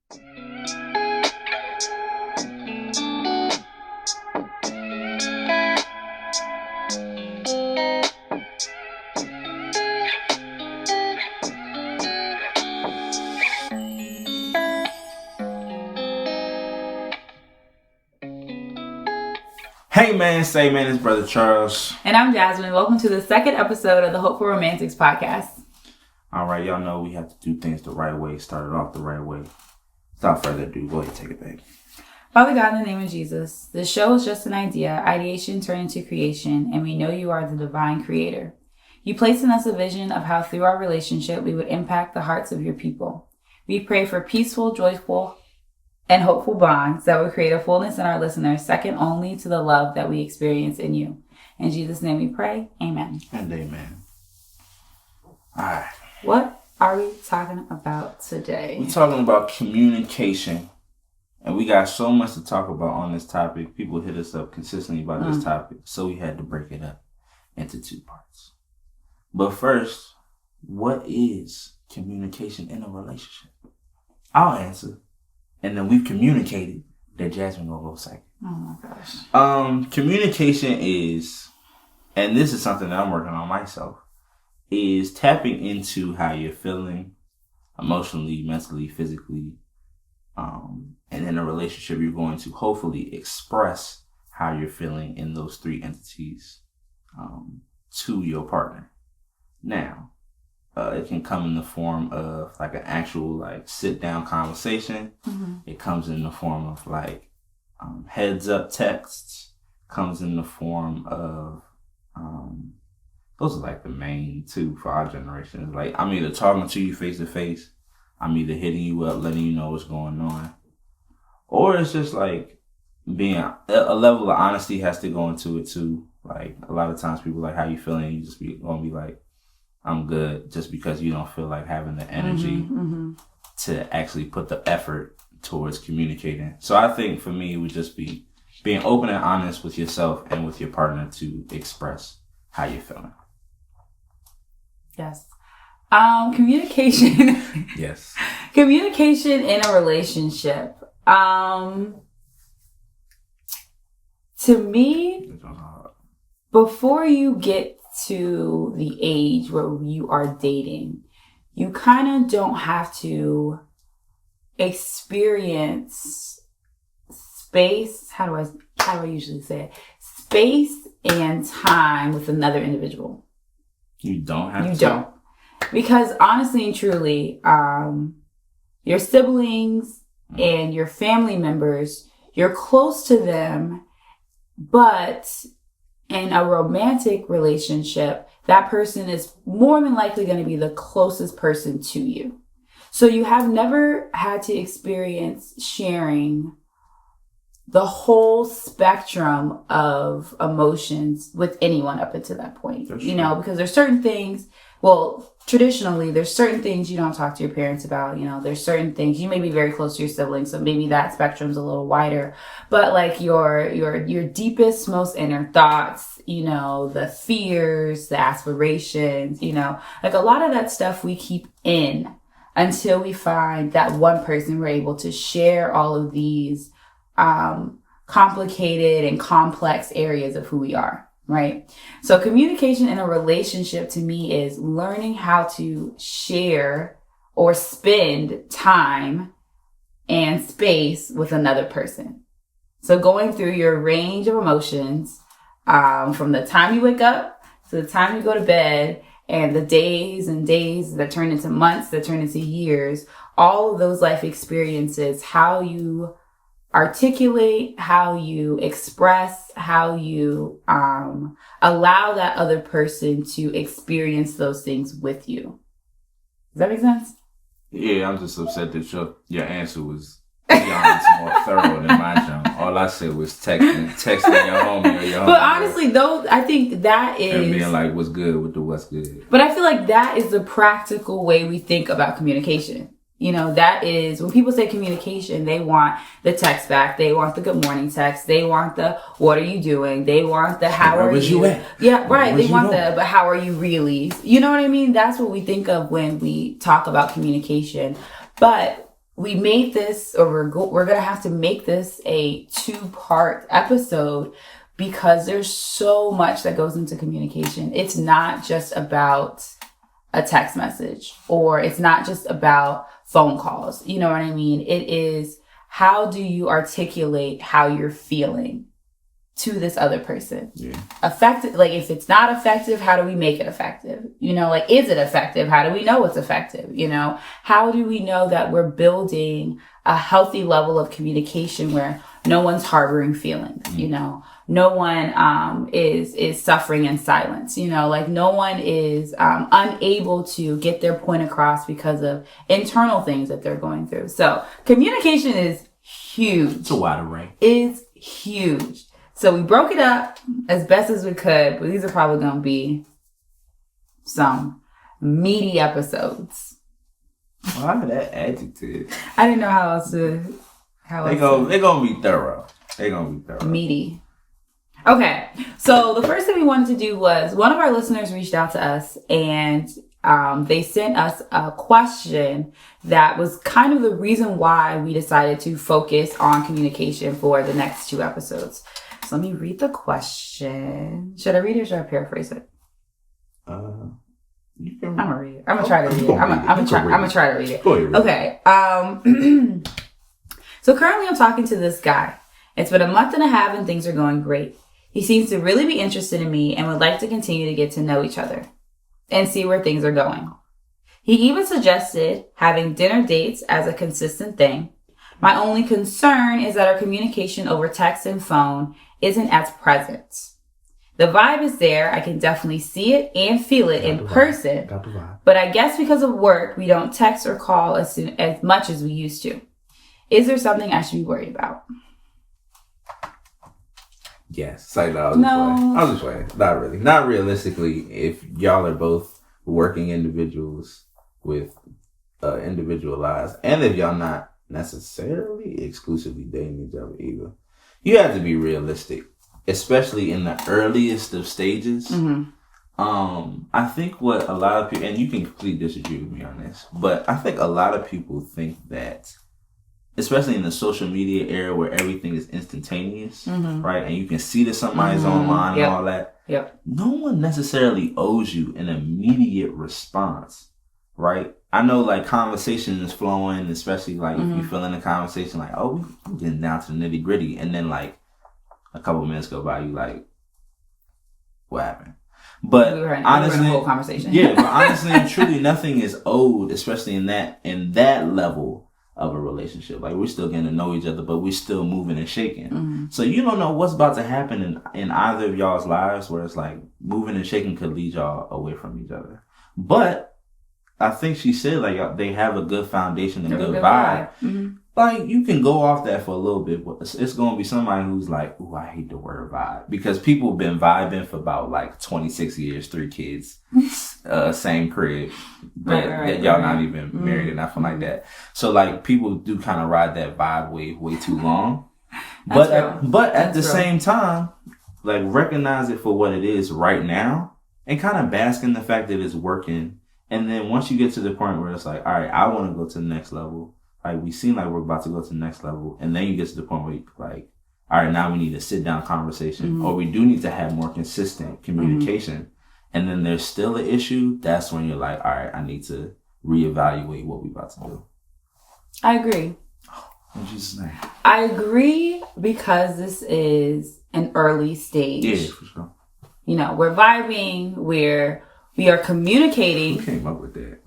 Hey man, say man, it's Brother Charles. And I'm Jasmine. Welcome to the second episode of the Hopefull Romantics podcast. Alright, y'all know we have to do things the right way, start it off the right way. Without further ado, go ahead and take it back. Father God, in the name of Jesus, this show is just an idea, ideation turned into creation, and we know you are the divine creator. You placed in us a vision of how through our relationship we would impact the hearts of your people. We pray for peaceful, joyful, and hopeful bonds that will create a fullness in our listeners, second only to the love that we experience in you. In Jesus' name we pray. Amen. And amen. Alright. What are we talking about today? We're talking about communication. And we got so much to talk about on this topic. People hit us up consistently about this topic. So we had to break it up into two parts. But first, what is communication in a relationship? I'll answer. And then we've communicated that Jasmine will go second. Oh my gosh. Communication is, and this is something that I'm working on myself, is tapping into how you're feeling emotionally, mentally, physically. And in a relationship, you're going to hopefully express how you're feeling in those three entities to your partner. Now, it can come in the form of like an actual like sit down conversation. Mm-hmm. It comes in the form of like heads up texts. Comes in the form of those are like the main two for our generation. Like I'm either talking to you face to face, I'm either hitting you up, letting you know what's going on, or it's just like being a level of honesty has to go into it too. Like a lot of times people like, how you feeling? You just gonna be like, I'm good, just because you don't feel like having the energy to actually put the effort towards communicating. So I think for me, it would just be being open and honest with yourself and with your partner to express how you're feeling. Yes. Communication. Yes. Communication in a relationship. To me, before you get to the age where you are dating, you kind of don't have to experience space. How do I usually say it? Space and time with another individual. You don't have to? You don't. Because honestly and truly, your siblings and your family members, you're close to them, but in a romantic relationship, that person is more than likely going to be the closest person to you. So you have never had to experience sharing the whole spectrum of emotions with anyone up until that point. That's true. Because there's certain things, traditionally, there's certain things you don't talk to your parents about. There's certain things you may be very close to your siblings, so maybe that spectrum's a little wider. But like your deepest, most inner thoughts, the fears, the aspirations, like a lot of that stuff we keep in until we find that one person we're able to share all of these complicated and complex areas of who we are. Right? So communication in a relationship to me is learning how to share or spend time and space with another person. So going through your range of emotions, from the time you wake up to the time you go to bed, and the days and days that turn into months, that turn into years, all of those life experiences, how you articulate, how you express, how you allow that other person to experience those things with you. Does that make sense? Yeah, I'm just upset that your answer was beyond more thorough than my job. All I said was texting your homie or your homie. But honestly, I think that is... And being like, what's good with the what's good. But I feel like that is the practical way we think about communication. That is, when people say communication, they want the text back. They want the good morning text. They want the, what are you doing? They want the, how are you? At? Yeah, right. They want the, but how are you really? You know what I mean? That's what we think of when we talk about communication. But we made this, or we're going to have to make this a 2-part episode because there's so much that goes into communication. It's not just about a text message, or it's not just about phone calls. You know what I mean? It is, how do you articulate how you're feeling to this other person? Yeah. Effective. Like, if it's not effective, how do we make it effective? You know, like, is it effective? How do we know it's effective? You know, how do we know that we're building a healthy level of communication where no one's harboring feelings? You know, no one is suffering in silence. You know, like, no one is unable to get their point across because of internal things that they're going through. So communication is huge. It's a wide array. It's huge. So we broke it up as best as we could, but these are probably going to be some meaty episodes. Why that adjective? I didn't know how else to. They're gonna be thorough. Meaty. Okay, so the first thing we wanted to do was, one of our listeners reached out to us, and they sent us a question that was kind of the reason why we decided to focus on communication for the next 2 episodes. So let me read the question. Should I read it or should I paraphrase it? I'm gonna read it. I'm gonna try to read it. I'm gonna try to read it. Okay. So currently I'm talking to this guy. It's been a month and a half and things are going great. He seems to really be interested in me and would like to continue to get to know each other and see where things are going. He even suggested having dinner dates as a consistent thing. My only concern is that our communication over text and phone isn't as present. The vibe is there. I can definitely see it and feel it in person. But I guess because of work, we don't text or call as much as we used to. Is there something I should be worried about? Yes. Like, I was just playing. Not really. Not realistically. If y'all are both working individuals with individual lives, and if y'all not necessarily exclusively dating each other either, you have to be realistic, especially in the earliest of stages. Mm-hmm. I think what a lot of people, and you can completely disagree with me on this, but I think a lot of people think that, especially in the social media era where everything is instantaneous, mm-hmm. right? And you can see that somebody's online and all that. Yep. No one necessarily owes you an immediate response, right? I know, like, conversation is flowing, especially, like, if you feel in a conversation, like, oh, we're getting down to the nitty gritty. And then, like, a couple of minutes go by, you like, what happened? But we were in honestly, a whole conversation. Yeah, but honestly and truly, nothing is owed, especially in that level of a relationship. Like, we're still getting to know each other, but we're still moving and shaking. Mm-hmm. So you don't know what's about to happen in either of y'all's lives, where it's like moving and shaking could lead y'all away from each other. But I think she said, like, they have a good foundation and good vibe. Mm-hmm. Like, you can go off that for a little bit, but it's going to be somebody who's like, ooh, I hate the word vibe. Because people have been vibing for about, like, 26 years, 3 kids, same crib, that y'all not even married or nothing like that. So, like, people do kind of ride that vibe wave way too long. But at the same time, like, recognize it for what it is right now and kind of bask in the fact that it's working. And then once you get to the point where it's like, all right, I want to go to the next level. Like, we seem like we're about to go to the next level. And then you get to the point where you're like, all right, now we need a sit down conversation, or we do need to have more consistent communication. And then there's still an issue. That's when you're like, all right, I need to reevaluate what we're about to do. I agree. What'd you say? I agree because this is an early stage. Yeah, for sure. You know, we're vibing, we are communicating. Who came up with that?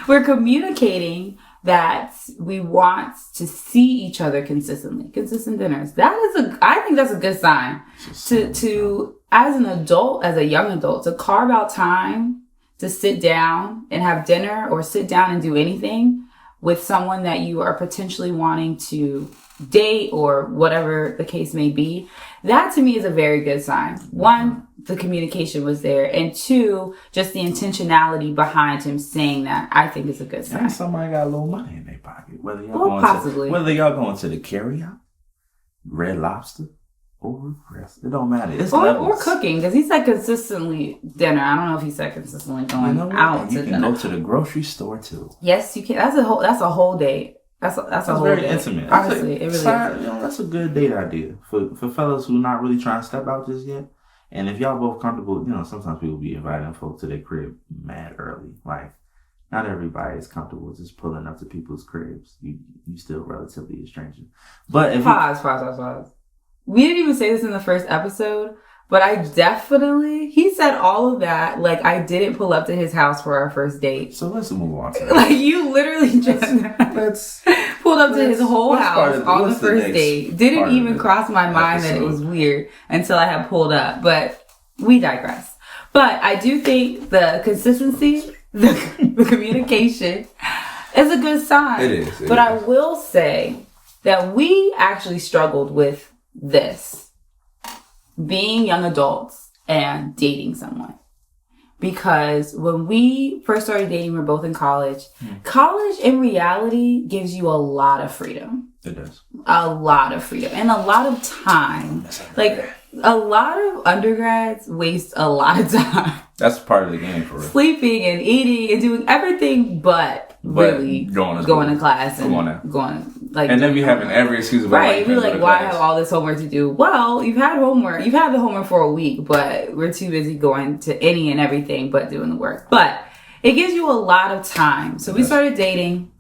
We're communicating that we want to see each other consistently. Consistent dinners. I think that's a good sign. To as an adult, as a young adult, to carve out time to sit down and have dinner or sit down and do anything with someone that you are potentially wanting to date or whatever the case may be. That to me is a very good sign. 1, the communication was there, and 2, just the intentionality behind him saying that, I think is a good sign. And somebody got a little money in their pocket. Whether y'all going to the carryout, Red Lobster, or rest. It don't matter. It's or cooking, because he said consistently dinner. I don't know if he said consistently going out to dinner. You can go to the grocery store too. Yes, you can. That's a whole date. That's a whole very date. Intimate. Honestly, it really is. That's a good date idea for fellas who not really trying to step out just yet. And if y'all both comfortable, sometimes people be inviting folks to their crib mad early. Like, not everybody is comfortable just pulling up to people's cribs. You still relatively a stranger. But if pause. We didn't even say this in the first episode, but he said all of that like I didn't pull up to his house for our first date. So let's move on to that. Like, you literally just pulled up to his whole house on the first date. Didn't even cross my mind that it was weird until I had pulled up. But we digress. But I do think the consistency, the communication is a good sign. It is. But I will say that we actually struggled with this, being young adults and dating someone, because when we first started dating, we were both in college. College in reality gives you a lot of freedom. It does. A lot of freedom and a lot of time. Like, a lot of undergrads waste a lot of time. That's part of the game for real. Sleeping and eating and doing everything but really going to class and going like. And then we having every excuse about right. We're like, why have all this homework to do? Well, you've had homework. You've had the homework for a week, but we're too busy going to any and everything but doing the work. But it gives you a lot of time. So we started dating.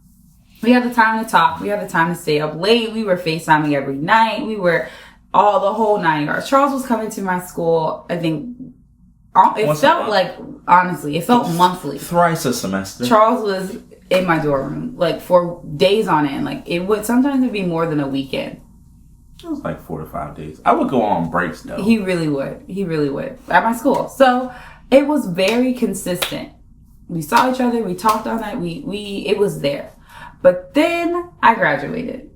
We had the time to talk. We had the time to stay up late. We were FaceTiming every night. We were the whole 9 yards. Charles was coming to my honestly, it felt monthly. Thrice a semester. Charles was in my dorm room, like, for days on end. Like, sometimes it'd be more than a weekend. It was like 4 to 5 days. I would go on breaks though. He really would at my school. So it was very consistent. We saw each other. We talked all night. It was there. But then I graduated.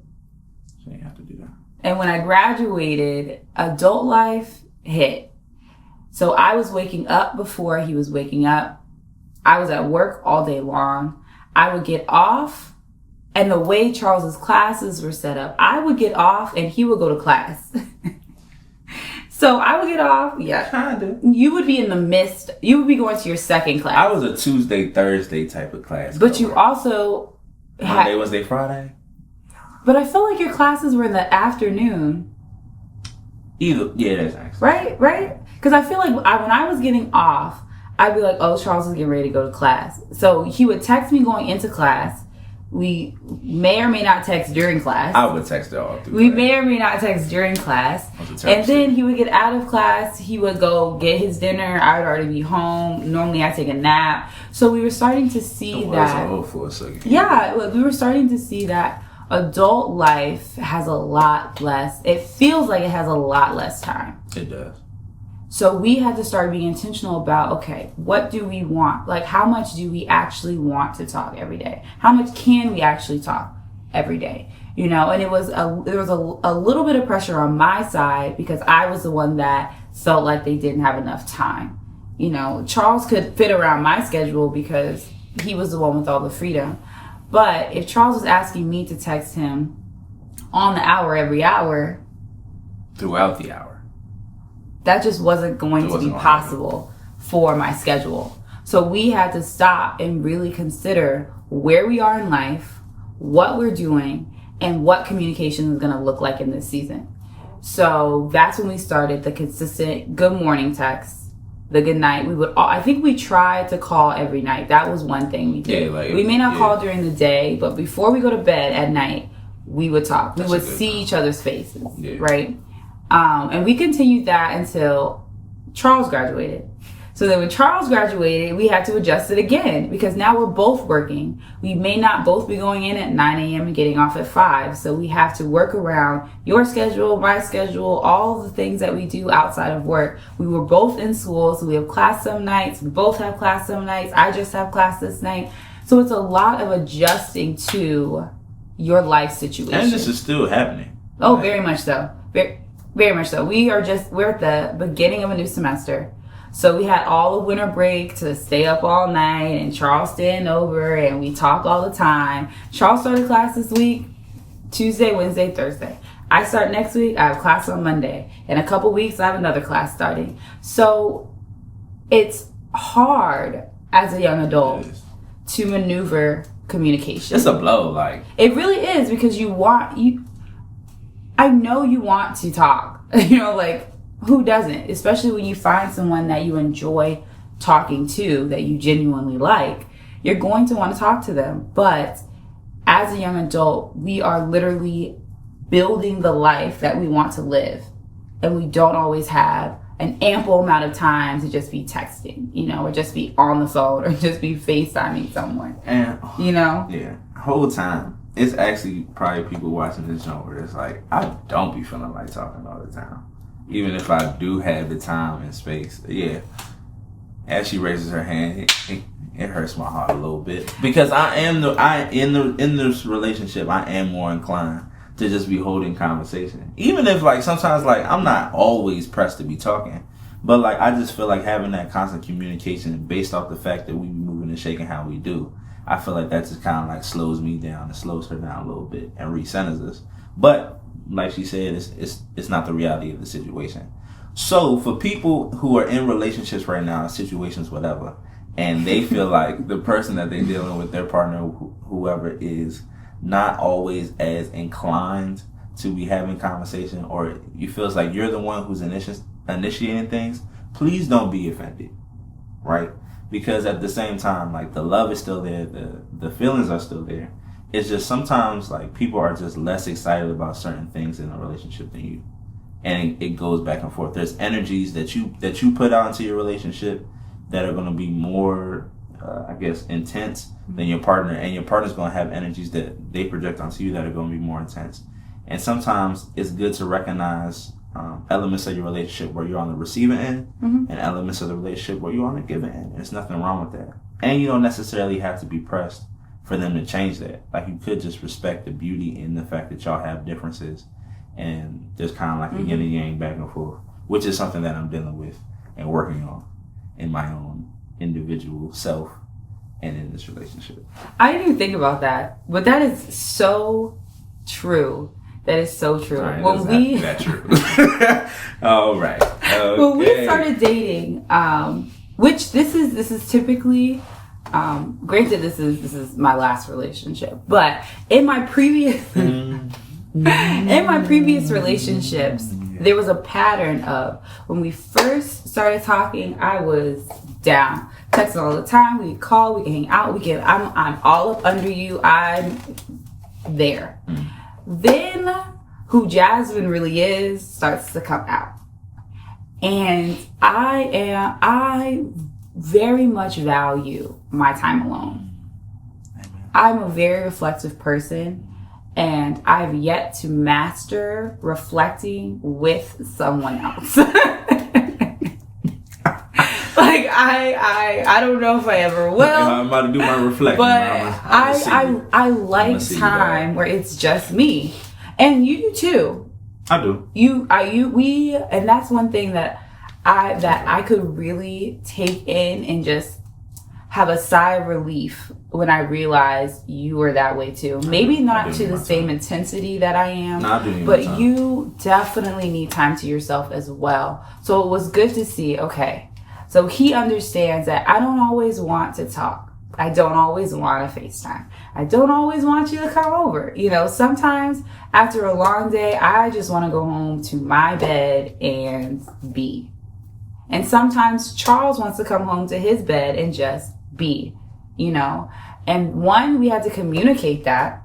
So you have to do that. And when I graduated, adult life hit. So I was waking up before he was waking up. I was at work all day long. I would get off, and the way Charles's classes were set up, I would get off and he would go to class. So I would get off. Yeah. Kinda. You would be in the midst. You would be going to your second class. I was a Tuesday, Thursday type of class. But you also Monday, Wednesday, Friday. But I felt like your classes were in the afternoon. That's actually. Right? Because I feel like when I was getting off, I'd be like, oh, Charles is getting ready to go to class. So he would text me going into class. We may or may not text during class. I would text it all through. We may or may not text during class. And then he would get out of class. He would go get his dinner. I would already be home. Normally I take a nap. So we were starting to see that. Yeah, we were starting to see that adult life has a lot less. It feels like it has a lot less time. It does. So we had to start being intentional about, okay, what do we want? Like, how much do we actually want to talk every day? How much can we actually talk every day? And there was a little bit of pressure on my side because I was the one that felt like they didn't have enough time. Charles could fit around my schedule because he was the one with all the freedom. But if Charles was asking me to text him on the hour every hour, throughout the hour, that just wasn't going to be possible for my schedule. So we had to stop and really consider where we are in life, what we're doing, and what communication is going to look like in this season. So that's when we started the consistent good morning texts, the good night. I think we tried to call every night. That was one thing we did. We may not call during the day, but before we go to bed at night, we would talk. We would see each other's faces, right? And we continued that until Charles graduated. So then when Charles graduated, we had to adjust it again because now we're both working. We may not both be going in at 9 a.m. and getting off at 5. So we have to work around your schedule, my schedule, all the things that we do outside of work. We were both in school, so we have class some nights. We both have class some nights. I just have class this night. So it's a lot of adjusting to your life situation. And this is still happening. Oh, very much so. Very much so. We're at the beginning of a new semester. So we had all the winter break to stay up all night and Charles staying over and we talk all the time. Charles started class this week, Tuesday, Wednesday, Thursday. I start next week, I have class on Monday. In a couple weeks, I have another class starting. So it's hard as a young adult to maneuver communication. It's a blow, like. It really is, because I know you want to talk. You know, like, who doesn't? Especially when you find someone that you enjoy talking to, that you genuinely like, you're going to want to talk to them. But as a young adult, we are literally building the life that we want to live. And we don't always have an ample amount of time to just be texting, you know, or just be on the phone, or just be FaceTiming someone. And, you know? Yeah. Whole time. It's actually probably people watching this show where it's like, I don't be feeling like talking all the time. Even if I do have the time and space. Yeah. As she raises her hand, it hurts my heart a little bit. Because in this relationship, I am more inclined to just be holding conversation. Even if, like, sometimes, like, I'm not always pressed to be talking. But, like, I just feel like having that constant communication based off the fact that we be moving and shaking how we do, I feel like that just kind of, like, slows me down and slows her down a little bit and recenters us. But, like she said, it's not the reality of the situation. So, for people who are in relationships right now, situations, whatever, and they feel like the person that they're dealing with, their partner, whoever, is not always as inclined to be having conversation, or you feels like you're the one who's initiating things, please don't be offended, right? Because at the same time, like, the love is still there, the feelings are still there. It's just sometimes, like, people are just less excited about certain things in a relationship than you, and it goes back and forth. There's energies that you put out into your relationship that are going to be more I guess, intense than your partner, and your partner's going to have energies that they project onto you that are going to be more intense. And sometimes it's good to recognize elements of your relationship where you're on the receiving end, and elements of the relationship where you're on the giving end. There's nothing wrong with that. And you don't necessarily have to be pressed for them to change that. Like, you could just respect the beauty in the fact that y'all have differences, and there's kind of like a yin and yang back and forth, which is something that I'm dealing with and working on in my own individual self and in this relationship. I didn't even think about that, but that is so true. That is so true. Right, that true. All right. Okay. When we started dating, which this is typically, granted, this is my last relationship, but in my previous relationships, there was a pattern of, when we first started talking, I was down, texting all the time. We call, we can hang out, I'm all up under you. I'm there. Then who Jasmine really is starts to come out. And I very much value my time alone. I'm a very reflective person, and I've yet to master reflecting with someone else. Like, I don't know if I ever will. I'm about to do my reflection. But I like time where it's just me. And you do too. I do. We, and that's one thing that I could really take in and just have a sigh of relief when I realized you were that way too. Maybe not to the same intensity that I am, but you definitely need time to yourself as well. So it was good to see, okay, so he understands that I don't always want to talk. I don't always want to FaceTime. I don't always want you to come over. You know, sometimes after a long day, I just want to go home to my bed and be. And sometimes Charles wants to come home to his bed and just be, you know. And we had to communicate that,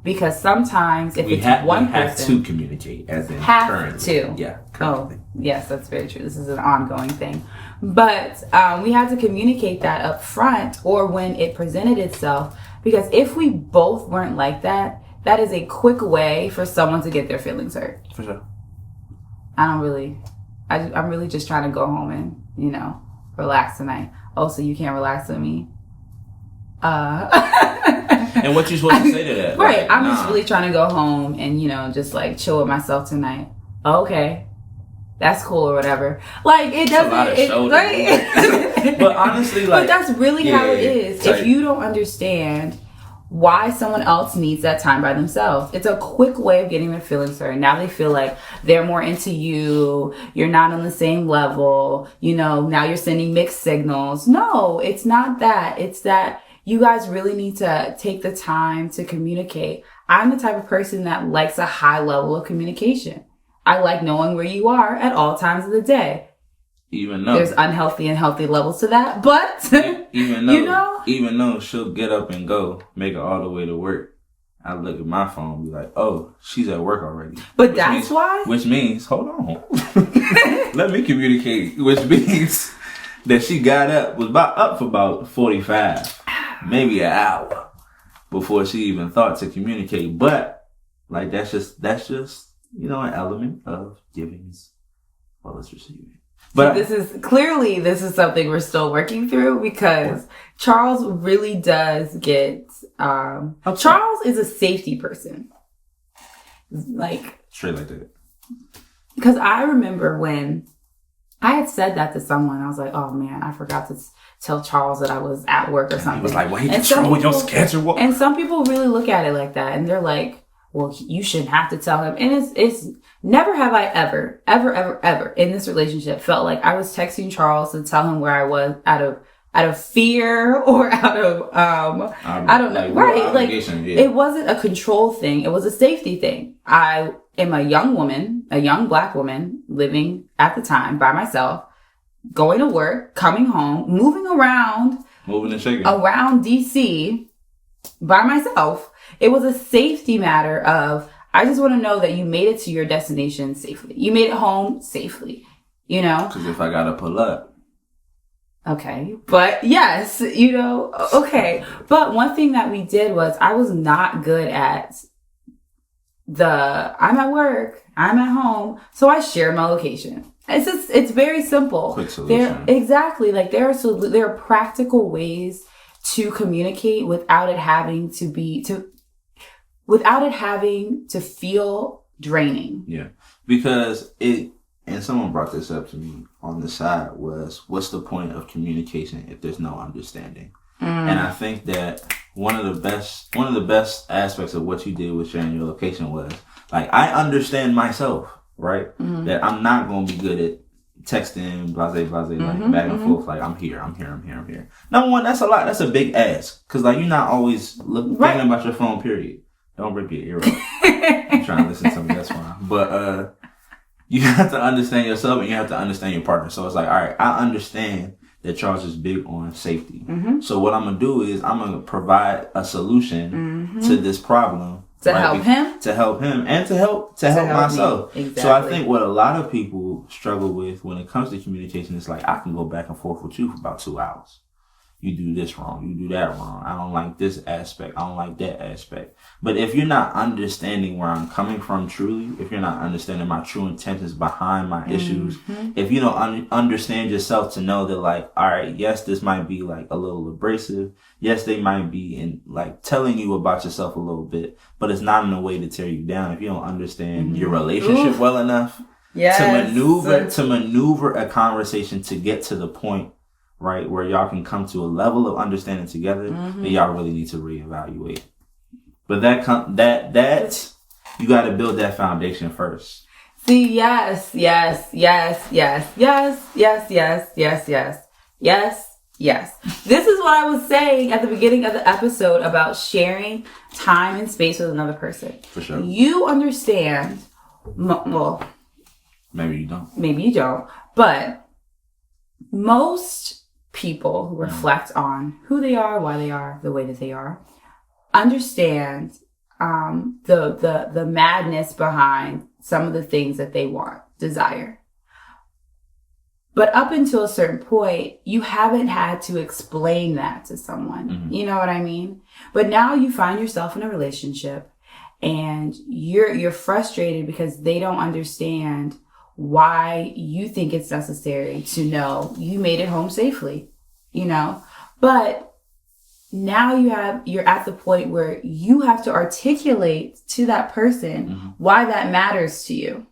because sometimes if one person... We have to communicate, as in have currently. To. Yeah. Currently. Oh, yes, that's very true. This is an ongoing thing. But we had to communicate that up front, or when it presented itself, because if we both weren't like that, that is a quick way for someone to get their feelings hurt. For sure. I'm really just trying to go home and, you know, relax tonight. Oh, so you can't relax with me? And what you supposed to say to that? Right. Like, I'm just really trying to go home and, you know, just like chill with myself tonight. Okay. That's cool or whatever. Like, it doesn't... Right? But honestly, like... But that's really how it is. If you don't understand why someone else needs that time by themselves. It's a quick way of getting their feelings hurt. Now they feel like they're more into you. You're not on the same level. Now you're sending mixed signals. No, it's not that. It's that you guys really need to take the time to communicate. I'm the type of person that likes a high level of communication. I like knowing where you are at all times of the day. Even though there's unhealthy and healthy levels to that, but even though she'll get up and go, make it all the way to work, I look at my phone and be like, oh, she's at work already. But that's why? Which means, hold on. Let me communicate. Which means that she got up, was up for about 45, maybe an hour before she even thought to communicate. But like that's just an element of giving as well as receiving. But this is something we're still working through, because Charles really does get Charles is a safety person. Like straight like that. Because I remember when I had said that to someone, I was like, oh man, I forgot to tell Charles that I was at work or something. He was like, wait, with your schedule. And some people really look at it like that, and they're like, well, you shouldn't have to tell him. And it's never have I ever in this relationship felt like I was texting Charles to tell him where I was out of fear or out of I don't know, right? Like It wasn't a control thing; it was a safety thing. I am a young woman, a young Black woman living at the time by myself, going to work, coming home, moving and shaking around DC by myself. It was a safety matter of, I just want to know that you made it to your destination safely. You made it home safely, Because if I got to pull up. Okay. But yes, okay. But one thing that we did was I was not good at I'm at work, I'm at home. So I shared my location. It's very simple. Quick solution. Exactly. Like there are practical ways to communicate without it having to feel draining. Yeah. Because and someone brought this up to me on the side, was what's the point of communication if there's no understanding? And I think that one of the best aspects of what you did with sharing your location was, like, I understand myself, right? That I'm not going to be good at texting, blase, like back and forth, like I'm here. Number one, that's a lot. That's a big ask. Cause like you're not always thinking about your phone, period. Don't rip your ear off. I'm trying to listen to me, that's fine. But you have to understand yourself and you have to understand your partner. So it's like, all right, I understand that Charles is big on safety. So what I'm going to do is I'm going to provide a solution to this problem. To help him and to help myself. Exactly. So I think what a lot of people struggle with when it comes to communication is like, I can go back and forth with you for about 2 hours. You do this wrong. You do that wrong. I don't like this aspect. I don't like that aspect. But if you're not understanding where I'm coming from truly, if you're not understanding my true intentions behind my issues, if you don't understand yourself to know that, like, all right, yes, this might be like a little abrasive. Yes, they might be in like telling you about yourself a little bit, but it's not in a way to tear you down. If you don't understand your relationship well enough to maneuver a conversation to get to the point, right, where y'all can come to a level of understanding together, then y'all really need to reevaluate. But that you got to build that foundation first. See, yes. This is what I was saying at the beginning of the episode about sharing time and space with another person. For sure. You understand, well, maybe you don't, but most people who reflect on who they are, why they are, the way that they are, understand the madness behind some of the things that they desire. But up until a certain point, you haven't had to explain that to someone. You know what I mean? But now you find yourself in a relationship and you're frustrated because they don't understand why you think it's necessary to know you made it home safely, but now you're at the point where you have to articulate to that person why that matters to you.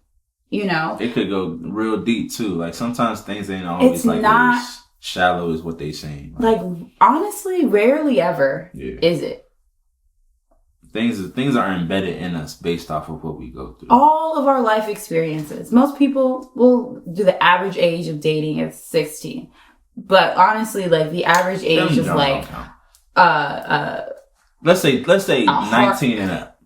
It could go real deep too. Like sometimes things ain't always as shallow as what they saying. Like honestly, rarely ever is it. Things are embedded in us based off of what we go through. All of our life experiences. Most people will do the average age of dating at 16. But honestly, like the average age of like let's say 19 and up.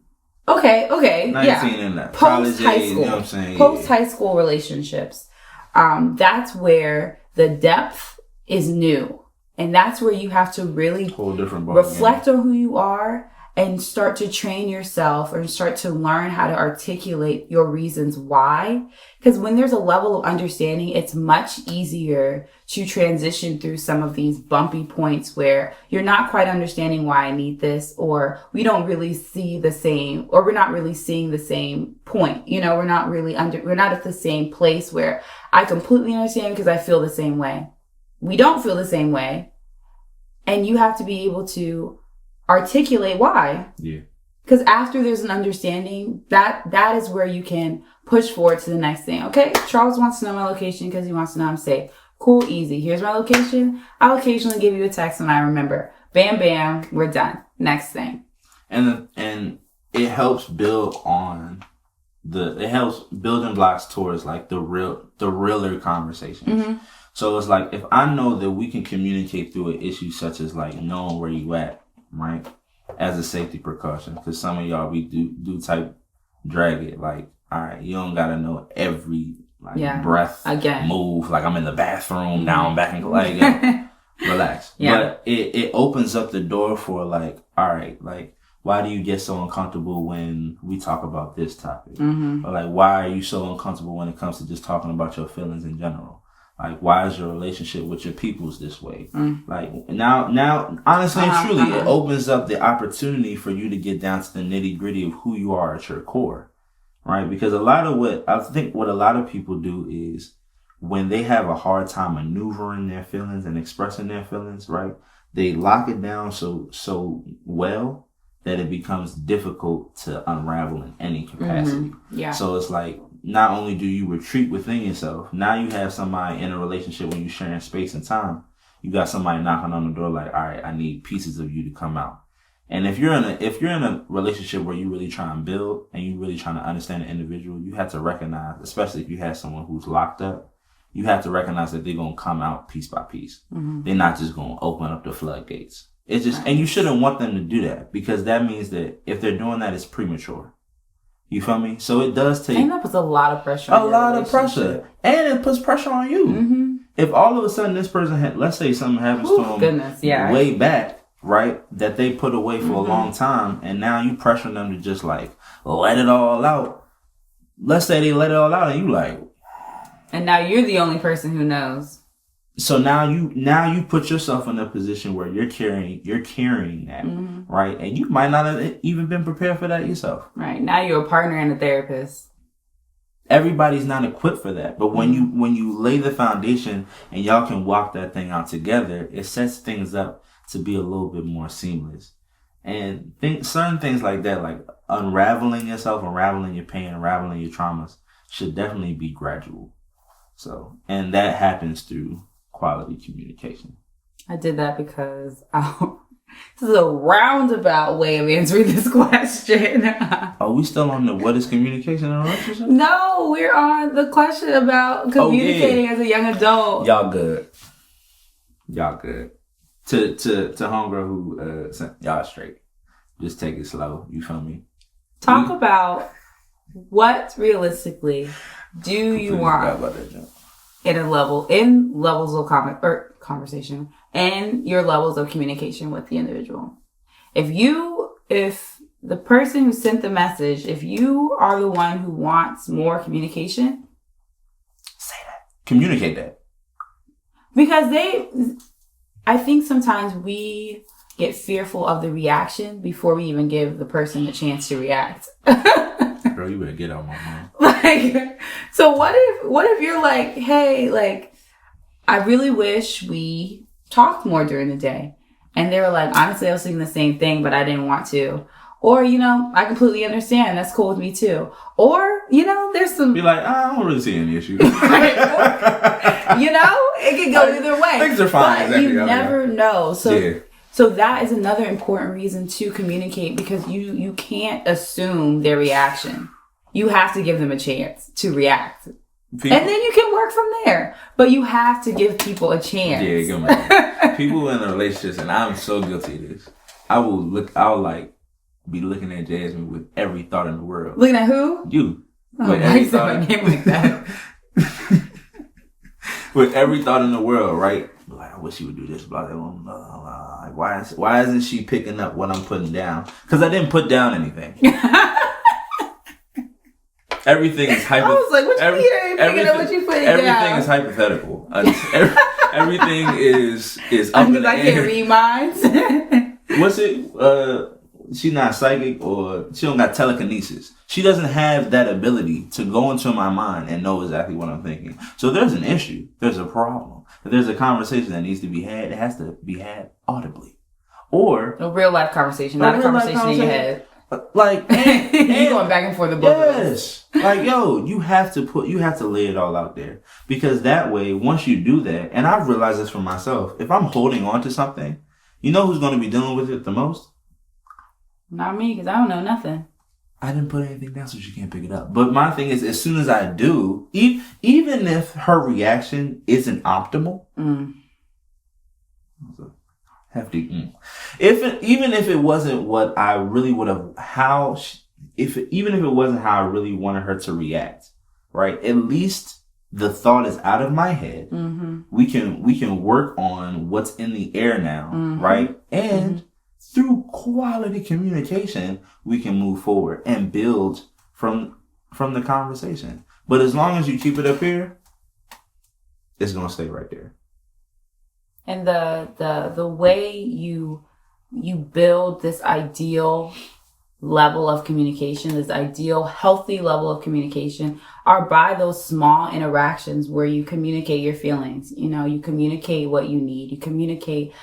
Okay, 19 and up. Post high school. You know what I'm saying? Post high school relationships. That's where the depth is new. And that's where you have to really whole different reflect on who you are and start to train yourself or start to learn how to articulate your reasons why. Because when there's a level of understanding, it's much easier to transition through some of these bumpy points where you're not quite understanding why I need this, or we don't really see the same, or we're not really seeing the same point. You know, we're not at the same place where I completely understand because I feel the same way. We don't feel the same way. And you have to be able to articulate why. Yeah. Because after there's an understanding, that is where you can push forward to the next thing. Okay, Charles wants to know my location because he wants to know I'm safe. Cool, easy. Here's my location. I'll occasionally give you a text when I remember. Bam, bam, we're done. Next thing. And it helps build on it helps building blocks towards like the realer conversations. Mm-hmm. So it's like, if I know that we can communicate through an issue such as like knowing where you at, right? As a safety precaution. Because some of y'all, we do type drag it. Like, all right, you don't got to know every breath, move. Like, I'm in the bathroom, now I'm back in, like, relax. Yeah. But it opens up the door for like, all right, like, why do you get so uncomfortable when we talk about this topic? Mm-hmm. Or like, why are you so uncomfortable when it comes to just talking about your feelings in general? Like, why is your relationship with your peoples this way? Like, now, honestly and truly, it opens up the opportunity for you to get down to the nitty gritty of who you are at your core, right? Because a lot of what a lot of people do is when they have a hard time maneuvering their feelings and expressing their feelings, right? They lock it down so well that it becomes difficult to unravel in any capacity. Mm-hmm. Yeah. So it's like, not only do you retreat within yourself, now you have somebody in a relationship when you're sharing space and time. You got somebody knocking on the door like, all right, I need pieces of you to come out. And if you're in a relationship where you really try and build and you really trying to understand the individual, you have to recognize, especially if you have someone who's locked up, you have to recognize that they're going to come out piece by piece. Mm-hmm. They're not just going to open up the floodgates. It's just, and you shouldn't want them to do that, because that means that if they're doing that, it's premature. You feel me? So it does take... And that puts a lot of pressure on And it puts pressure on you. Mm-hmm. If all of a sudden this person had... Let's say something happens to them way back, right? That they put away for a long time, and now you pressuring them to just like, let it all out. Let's say they let it all out and you like... And now you're the only person who knows. So now you put yourself in a position where you're carrying that, right? And you might not have even been prepared for that yourself. Right. Now you're a partner and a therapist. Everybody's not equipped for that. But when you lay the foundation and y'all can walk that thing out together, it sets things up to be a little bit more seamless. And certain things like that, like unraveling yourself, unraveling your pain, unraveling your traumas, should definitely be gradual. So, and that happens through quality communication. I did that because this is a roundabout way of answering this question. Are we still on the what is communication in a relationship? No, we're on the question about communicating as a young adult. Y'all good. To homegirl who y'all straight. Just take it slow. You feel me? Talk about what realistically do you want in levels of conversation and your levels of communication with the individual. If the person who sent the message, if you are the one who wants more communication, say that. Communicate that. Because I think sometimes we get fearful of the reaction before we even give the person a chance to react. Girl, you better get on my mind. Like, so what if you're like, hey, like, I really wish we talked more during the day. And they were like, honestly, I was thinking the same thing, but I didn't want to. Or, I completely understand. That's cool with me too. Or, there's some... Be like, I don't really see any issue. It could go either way. Things are fine. But you never know. So So that is another important reason to communicate, because you can't assume their reaction. You have to give them a chance to react. And then you can work from there. But you have to give people a chance. Yeah, give me. People in relationships, and I'm so guilty of this. I'll like be looking at Jasmine with every thought in the world. Looking at who? You. Oh, why you say my name like that? With every thought in the world, right? Like, I wish she would do this, blah, blah, blah. Like, why isn't she picking up what I'm putting down? Because I didn't put down anything. Everything is I was like, what you mean I ain't picking up what you putting down? Everything is hypothetical. Everything is up in the air. I can't read minds. What's it? She's not psychic, or she don't got telekinesis. She doesn't have that ability to go into my mind and know exactly what I'm thinking. So there's an issue. There's a problem. If there's a conversation that needs to be had, it has to be had audibly. Or a real life conversation, not a conversation in your head. Like, you going back and forth the both of us. Like, yo, you have to lay it all out there. Because that way, once you do that, and I've realized this for myself, if I'm holding on to something, you know who's going to be dealing with it the most? Not me, because I don't know nothing. I didn't put anything down, so she can't pick it up. But my thing is, as soon as I do, even if her reaction isn't optimal, hefty. Even if it wasn't what I really would have, even if it wasn't how I really wanted her to react, right? At least the thought is out of my head. Mm-hmm. We can work on what's in the air now, right? And through quality communication, we can move forward and build from the conversation. But as long as you keep it up here, it's gonna stay right there. And the way you build this ideal level of communication, this ideal healthy level of communication, are by those small interactions where you communicate your feelings. You know, you communicate what you need. You communicate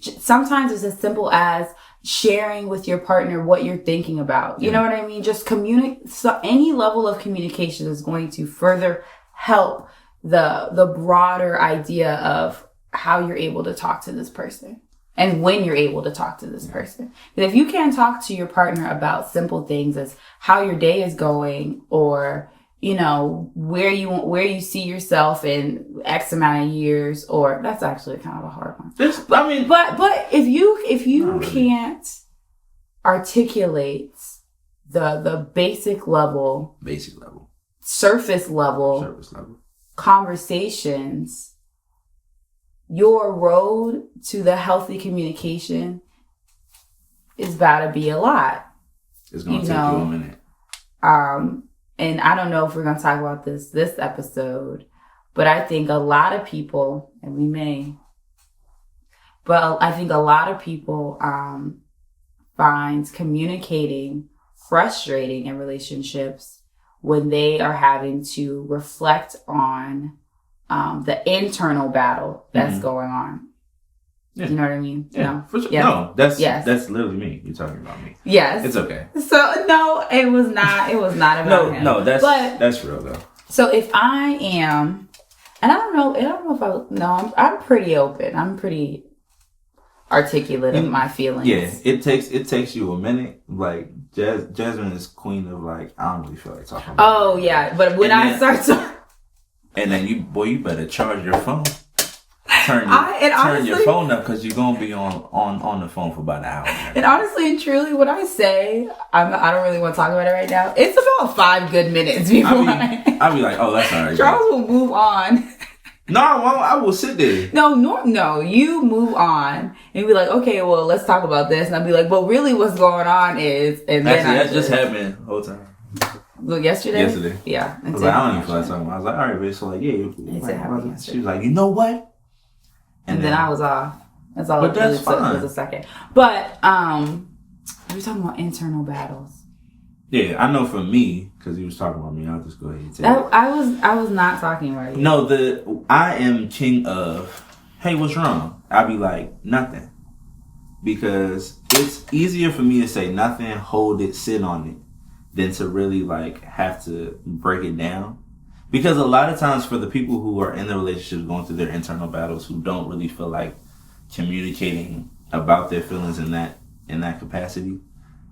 sometimes it's as simple as sharing with your partner what you're thinking about. You know what I mean? Just communicate. So any level of communication is going to further help the broader idea of how you're able to talk to this person and when you're able to talk to this person. Because if you can't talk to your partner about simple things as how your day is going, or, you know, where you see yourself in X amount of years, or that's actually kind of a hard one. But if you can't articulate the basic level, surface level conversations, your road to the healthy communication is about to be a lot. It's going to take you a minute. And I don't know if we're going to talk about this episode, but I think a lot of people, I think a lot of people find communicating frustrating in relationships when they are having to reflect on the internal battle that's going on. Yeah. You know what I mean? Yeah, no. For sure. Yes. No, that's literally me. You're talking about me. Yes. It's okay. So no, it was not about him. No, that's real though. So if I am, and I don't know if I'm pretty open. I'm pretty articulate of my feelings. Yeah, it takes you a minute. Like Jasmine is queen of like, I don't really feel like talking about Oh it. Yeah, but when I start to, and then you better charge your phone. Turn your phone up, because you're gonna be on the phone for about an hour. And honestly and truly, when I say I don't really want to talk about it right now, it's about 5 good minutes before I'll be like, oh, that's all right. Charles will move on. No, I will sit there. No, you move on and be like, okay, well, let's talk about this, and I'll be like, but really, what's going on is, and then that just happened the whole time. Look, yesterday. Yeah. I was like, I don't even feel like talking about it. I was like, all right, bitch. So like, yeah. She was like, you know what? And then I was off. That's all. But that's fine. Was a second. But we were talking about internal battles. Yeah, I know for me, because he was talking about me. I'll just go ahead and tell you. I was not talking about you. No, I am king of, hey, what's wrong? I'll be like, nothing. Because it's easier for me to say nothing, hold it, sit on it, than to really like have to break it down. Because a lot of times for the people who are in the relationships going through their internal battles, who don't really feel like communicating about their feelings in that capacity.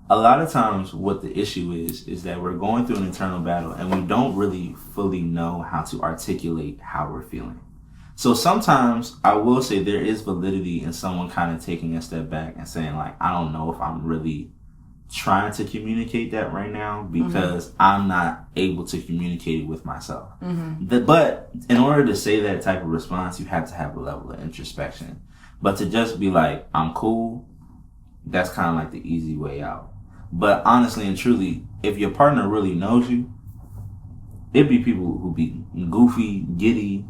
A lot of times what the issue is that we're going through an internal battle and we don't really fully know how to articulate how we're feeling. So sometimes I will say there is validity in someone kind of taking a step back and saying, like, I don't know if I'm really trying to communicate that right now because I'm not able to communicate it with myself. But in order to say that type of response, you have to have a level of introspection. But to just be like, I'm cool, that's kind of like the easy way out. But honestly and truly, if your partner really knows you, it'd be people who be goofy, giddy,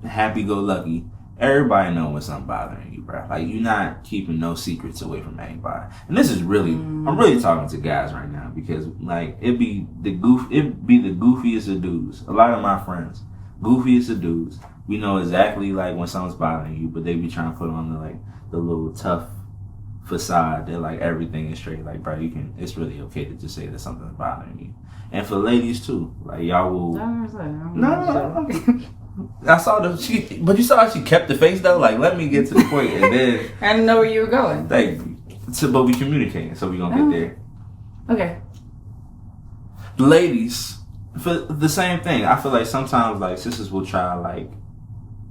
happy-go-lucky. Everybody know when something bothering you, bro. Like, you're not keeping no secrets away from anybody. And this is really, I'm really talking to guys right now because, like, it'd be the goofiest of dudes. A lot of my friends, goofiest of dudes. We know exactly, like, when something's bothering you, but they be trying to put on the little tough facade that, like, everything is straight. Like, bro, it's really okay to just say that something's bothering you. And for ladies too, like, y'all will. No. I saw but you saw how she kept the face though. Like, let me get to the point, and then I didn't know where you were going. Thank you. But we communicating, so we gonna get there. Okay. Ladies, for the same thing, I feel like sometimes like sisters will try like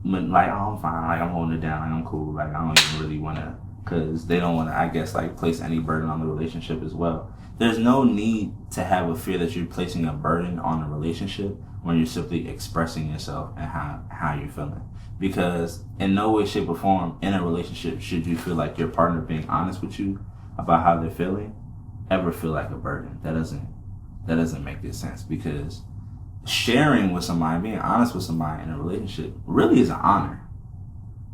oh, I'm fine, like I'm holding it down, like I'm cool, like I don't even really wanna, because they don't wanna, I guess, like place any burden on the relationship as well. There's no need to have a fear that you're placing a burden on a relationship when you're simply expressing yourself and how you're feeling. Because in no way, shape, or form in a relationship should you feel like your partner being honest with you about how they're feeling ever feel like a burden. That doesn't make good sense, because sharing with somebody, being honest with somebody in a relationship really is an honor.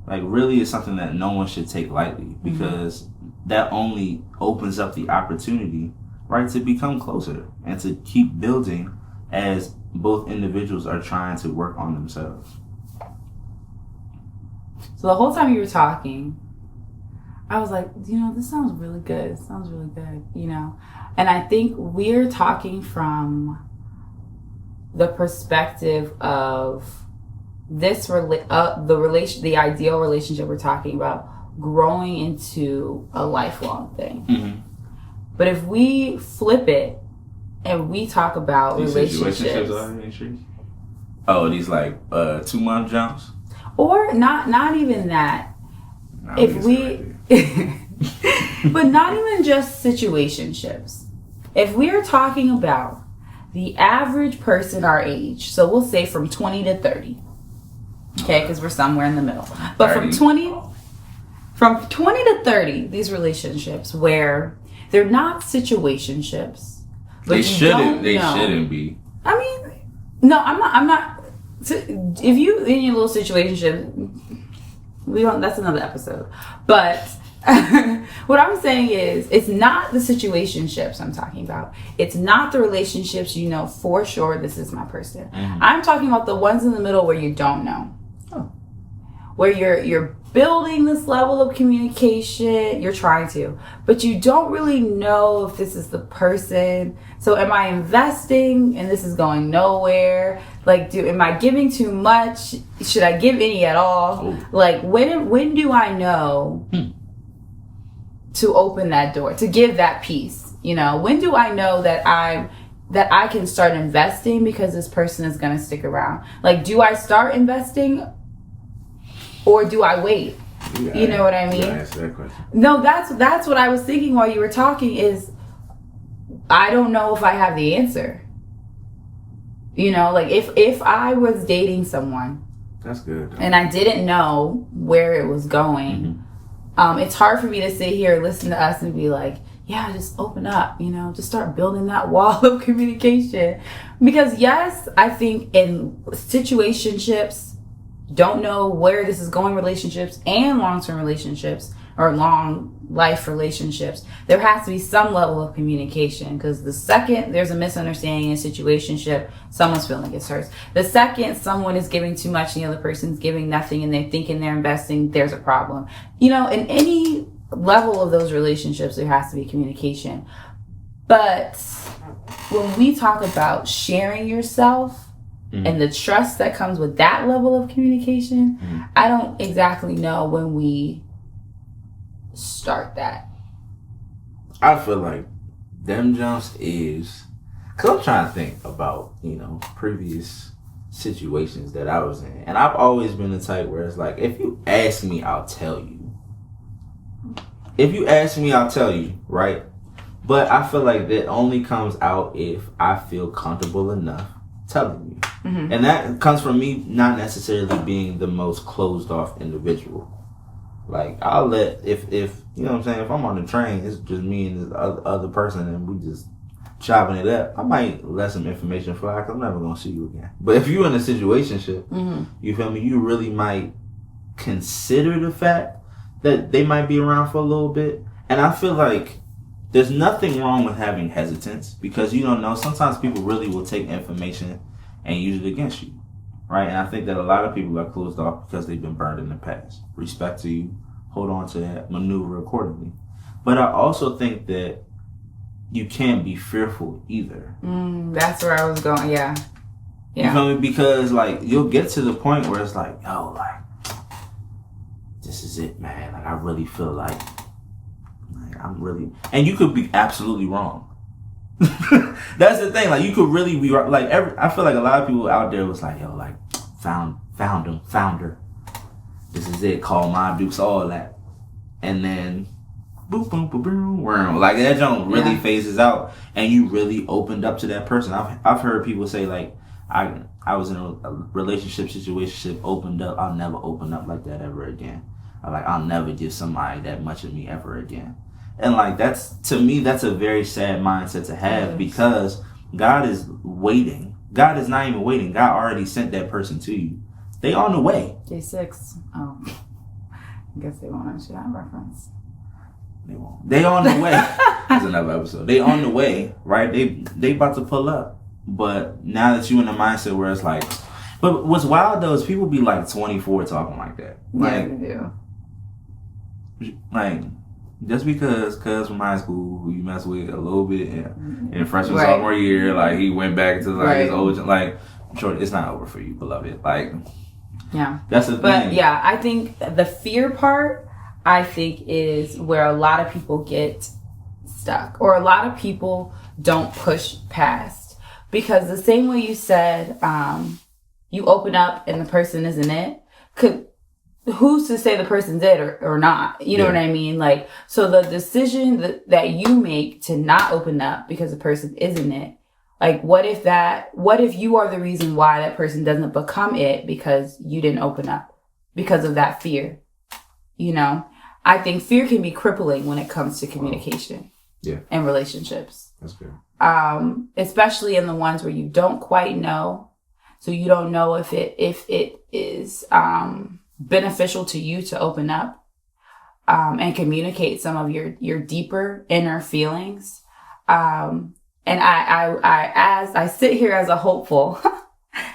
Like, really is something that no one should take lightly, because that only opens up the opportunity, right, to become closer and to keep building as both individuals are trying to work on themselves. So the whole time you were talking, I was like, this sounds really good. It sounds really good, And I think we're talking from the perspective of the ideal relationship we're talking about growing into a lifelong thing. But if we flip it and we talk about relationships. Oh, these like 2-month jumps? Or not even that. If we but not even just situationships. If we're talking about the average person our age, so we'll say from 20 to 30. Okay, because we're somewhere in the middle. But 30. From 20 to 30, these relationships where they're not situationships. They shouldn't be. I mean, no, I'm not. If you in your little situationship, that's another episode. But what I'm saying is, it's not the situationships I'm talking about. It's not the relationships for sure this is my person. I'm talking about the ones in the middle where you don't know. Where you're building this level of communication, you're trying to, but you don't really know if this is the person. So am I investing and this is going nowhere? Like, am I giving too much? Should I give any at all? Ooh. Like, when do I know to open that door, to give that piece? When do I know that I can start investing because this person is going to stick around? Like, do I start investing? Or do I wait? You know what I mean? Answer that question. No, that's what I was thinking while you were talking is, I don't know if I have the answer. Like if I was dating someone. That's good. And I didn't know where it was going. It's hard for me to sit here and listen to us and be like, yeah, just open up, just start building that wall of communication. Because yes, I think in situationships, don't know where this is going, relationships and long-term relationships or long life relationships, there has to be some level of communication, because the second there's a misunderstanding in a situationship, someone's feeling gets hurt. The second someone is giving too much and the other person's giving nothing and they're thinking they're investing, there's a problem. In any level of those relationships, there has to be communication. But when we talk about sharing yourself, and the trust that comes with that level of communication, I don't exactly know when we start that? I feel like them jumps is, cause I'm trying to think about, previous situations that I was in, and I've always been the type where it's like, if you ask me, I'll tell you. If you ask me, I'll tell you, right? But I feel like that only comes out if I feel comfortable enough telling you. Mm-hmm. And that comes from me not necessarily being the most closed off individual. Like, I'll let, if you know what I'm saying, if I'm on the train, it's just me and this other person and we just chopping it up, I might let some information fly because I'm never going to see you again. But if you're in a situationship, mm-hmm. you feel me, you really might consider the fact that they might be around for a little bit. And I feel like there's nothing wrong with having hesitance because you don't know. Sometimes people really will take information and use it against you, right? And I think that a lot of people are closed off because they've been burned in the past. Respect to you. Hold on to that. Maneuver accordingly. But I also think that you can't be fearful either. That's where I was going, yeah. You feel me? Because, like, you'll get to the point where it's like, yo, like, this is it, man. Like, I really feel like I'm really... And you could be absolutely wrong. That's the thing. Like, you could really be... Like, I feel like a lot of people out there was like, yo, like, found her. This is it. Call my dukes, all that. And then... boop, boop, boop, boom, boom. Like, that junk really phases out. And you really opened up to that person. I've heard people say, like, I was in a relationship situation, opened up. I'll never open up like that ever again. I'll never give somebody that much of me ever again. And like, to me, that's a very sad mindset to have because God is waiting. God is not even waiting. God already sent that person to you. They on the way. J6. Oh, I guess they won't actually have reference. They won't. They on the way. That's another episode. They on the way, right? They about to pull up. But now that you in the mindset where it's like, but what's wild though is people be like 24 talking like that. Like, yeah, they do. Like, just because cuz from high school who you mess with a little bit in freshman sophomore year, like he went back to like his old, like, I'm sure it's not over for you, beloved. Like, yeah, that's the thing. But yeah, I think the fear part, I think, is where a lot of people get stuck, or a lot of people don't push past, because the same way you said, you open up and the person isn't it. Who's to say the person's it or not? You know what I mean? Like, so the decision that you make to not open up because the person isn't it, like, what if you are the reason why that person doesn't become it because you didn't open up because of that fear? You know, I think fear can be crippling when it comes to communication and relationships. That's good. Especially in the ones where you don't quite know. So you don't know if it is, beneficial to you to open up and communicate some of your deeper inner feelings. And I sit here as a hopeful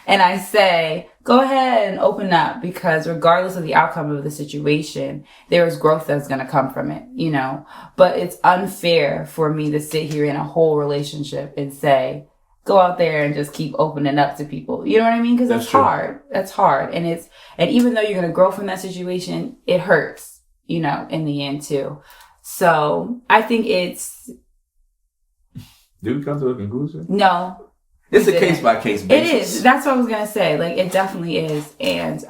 and I say, go ahead and open up, because regardless of the outcome of the situation, there is growth that's going to come from it, you know. But it's unfair for me to sit here in a whole relationship and say, go out there and just keep opening up to people. You know what I mean? Because that's hard. That's hard. And even though you're going to grow from that situation, it hurts, you know, in the end too. So I think it's... Did we come to a conclusion? No. It's a case by case basis. It is. That's what I was going to say. Like, it definitely is. And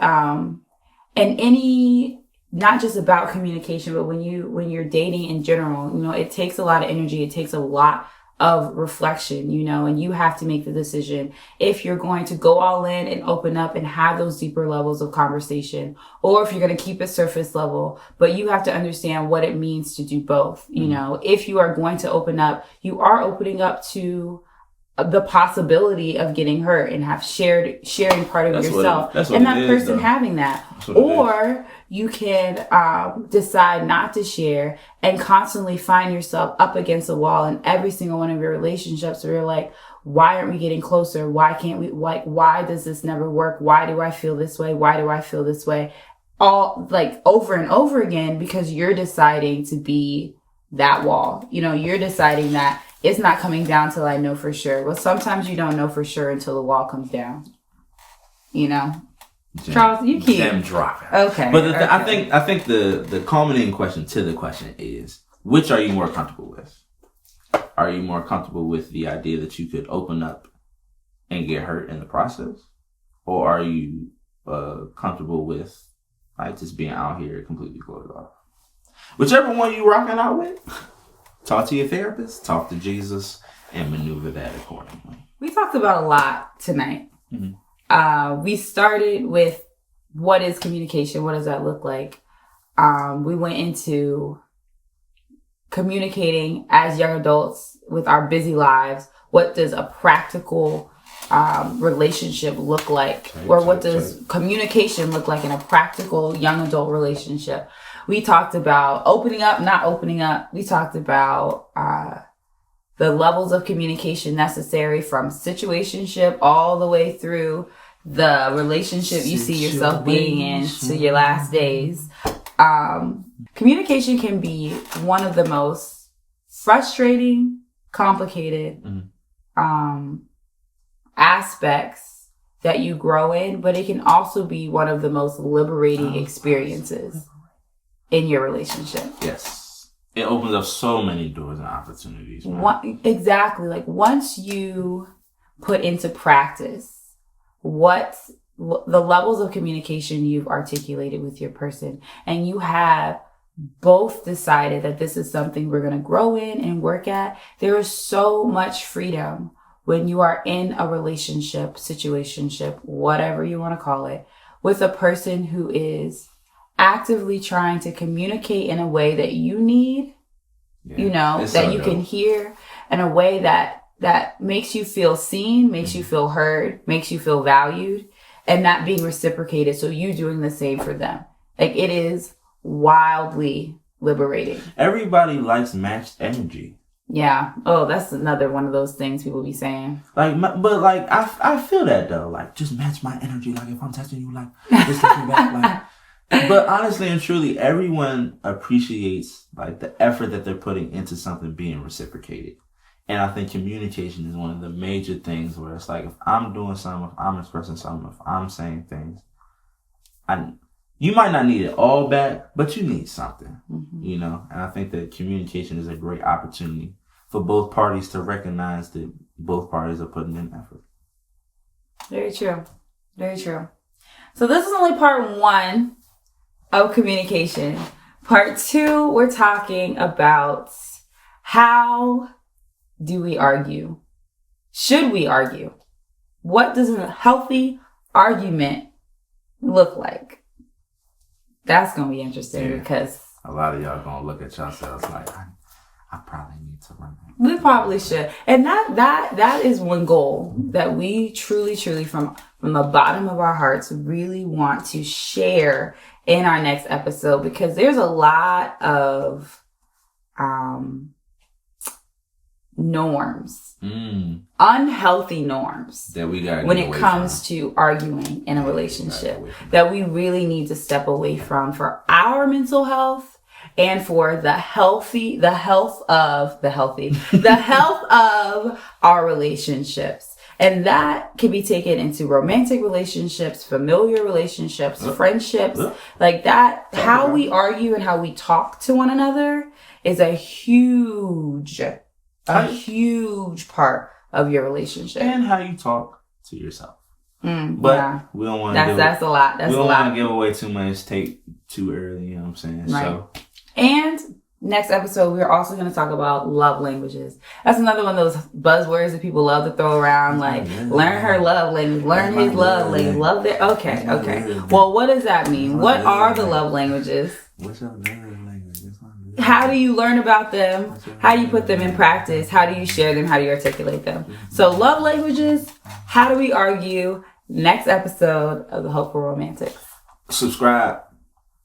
any, not just about communication, but when you're dating in general, you know, it takes a lot of energy. It takes a lot of reflection, you know, and you have to make the decision if you're going to go all in and open up and have those deeper levels of conversation, or if you're going to keep it surface level. But you have to understand what it means to do both. You know, if you are going to open up, you are opening up to the possibility of getting hurt and sharing part of yourself, and that person having that. Or you can decide not to share and constantly find yourself up against a wall in every single one of your relationships where you're like, why aren't we getting closer? Why can't we? Like, why does this never work? Why do I feel this way? Why do I feel this way? All, like, over and over again, because you're deciding to be that wall. You know, you're deciding that it's not coming down till I know for sure. Well, sometimes you don't know for sure until the wall comes down, you know? Charles, you keep gem dropping. Okay. But I think the culminating question to the question is, which are you more comfortable with? Are you more comfortable with the idea that you could open up and get hurt in the process, or are you comfortable with like just being out here completely closed off? Whichever one you rocking out with, talk to your therapist, talk to Jesus, and maneuver that accordingly. We talked about a lot tonight. Mm-hmm. We started with what is communication? What does that look like? We went into communicating as young adults with our busy lives. What does a practical relationship look like? Or what does communication look like in a practical young adult relationship? We talked about opening up, not opening up. We talked about the levels of communication necessary from situationship all the way through the relationship you see yourself being in to your last days. Communication can be one of the most frustrating, complicated aspects that you grow in, but it can also be one of the most liberating experiences in your relationship. Yes. It opens up so many doors and opportunities. Exactly. Like once you put into practice what the levels of communication you've articulated with your person, and you have both decided that this is something we're going to grow in and work at, there is so much freedom when you are in a relationship, situationship, whatever you want to call it, with a person who is actively trying to communicate in a way that you need, that you can hear, in a way that makes you feel seen, makes you feel heard, makes you feel valued, and not being reciprocated. So you doing the same for them. Like, it is wildly liberating. Everybody likes matched energy. Yeah. Oh, that's another one of those things people be saying. I feel that though. Like, just match my energy. Like, if I'm touching you, like, just touch me back. Like, but honestly and truly, everyone appreciates like the effort that they're putting into something being reciprocated. And I think communication is one of the major things where it's like, if I'm doing something, if I'm expressing something, if I'm saying things, you might not need it all back, but you need something, And I think that communication is a great opportunity for both parties to recognize that both parties are putting in effort. Very true. Very true. So this is only part 1 of communication. Part 2, we're talking about how do we argue? Should we argue? What does a healthy argument look like? That's going to be interesting because a lot of y'all going to look at yourselves like, I probably need to run that. We probably should. And that is one goal that we truly from the bottom of our hearts really want to share in our next episode, because there's a lot of norms, unhealthy norms that we got when it comes to arguing in a relationship that we really need to step away from for our mental health and for the health of our relationships. And that can be taken into romantic relationships, familiar relationships, friendships, like that. How we argue and how we talk to one another is a huge part of your relationship. And how you talk to yourself. We don't want to that's a lot. We don't want to give away too much tape too early, you know what I'm saying? Right. So, and next episode, we're also going to talk about love languages. That's another one of those buzzwords that people love to throw around, like learn her love language, learn his love language, love their... Okay. Well, what does that mean? What are the love languages? What's your love language? How do you learn about them? How do you put them in practice? How do you share them? How do you articulate them? So love languages, how do we argue? Next episode of the Hopefull Romantics. Subscribe,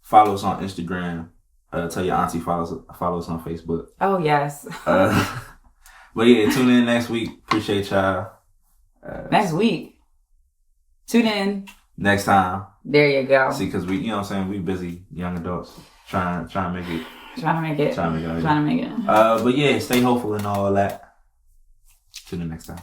follow us on Instagram. Tell your auntie follow us on Facebook. Oh, yes. But yeah, tune in next week. Appreciate y'all. Next week. Tune in. Next time. There you go. See, because we, we busy young adults trying to make it. Trying to make it. But yeah, stay hopeful and all that. Tune in next time.